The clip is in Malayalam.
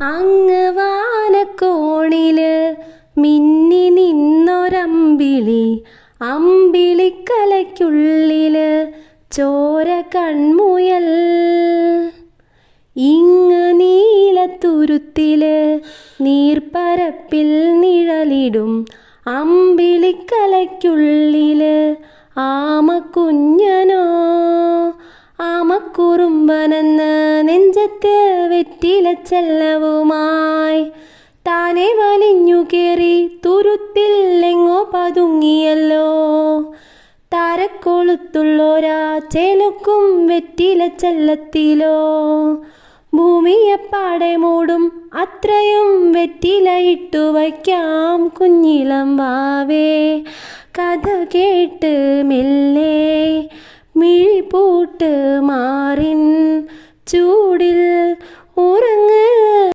അങ്ങ് വാനക്കോണില് മിന്നി നിന്നൊരമ്പിളി, അമ്പിളിക്കലയ്ക്കുള്ളില് ചോര കൺമുയൽ. ഇങ്ങ് നീലത്തുരുത്തില് നീർപ്പരപ്പിൽ നിഴലിടും അമ്പിളിക്കലയ്ക്കുള്ളില് ആമക്കുഞ്ഞനോ. ആമക്കുറുമ്പനെന്ന് നെഞ്ചത്ത് വെറ്റിലച്ചെല്ലവുമായി താനെ വലിഞ്ഞു കേറി തുരുത്തിൽ എങ്ങോ പതുങ്ങിയല്ലോ. താരക്കൊളുത്തുള്ളോരാ ചേലൊക്കും വെറ്റിലച്ചെല്ലത്തിലോ. ഭൂമിയെപ്പാടെ മൂടും അത്രയും വെറ്റിലയിട്ടു വയ്ക്കാം കുഞ്ഞിളം വാവേ. കഥ കേട്ട് മെല്ലെ മിഴിപൂട്ട് മാറിൻ ചൂടിൽ ഉറങ്ങ്.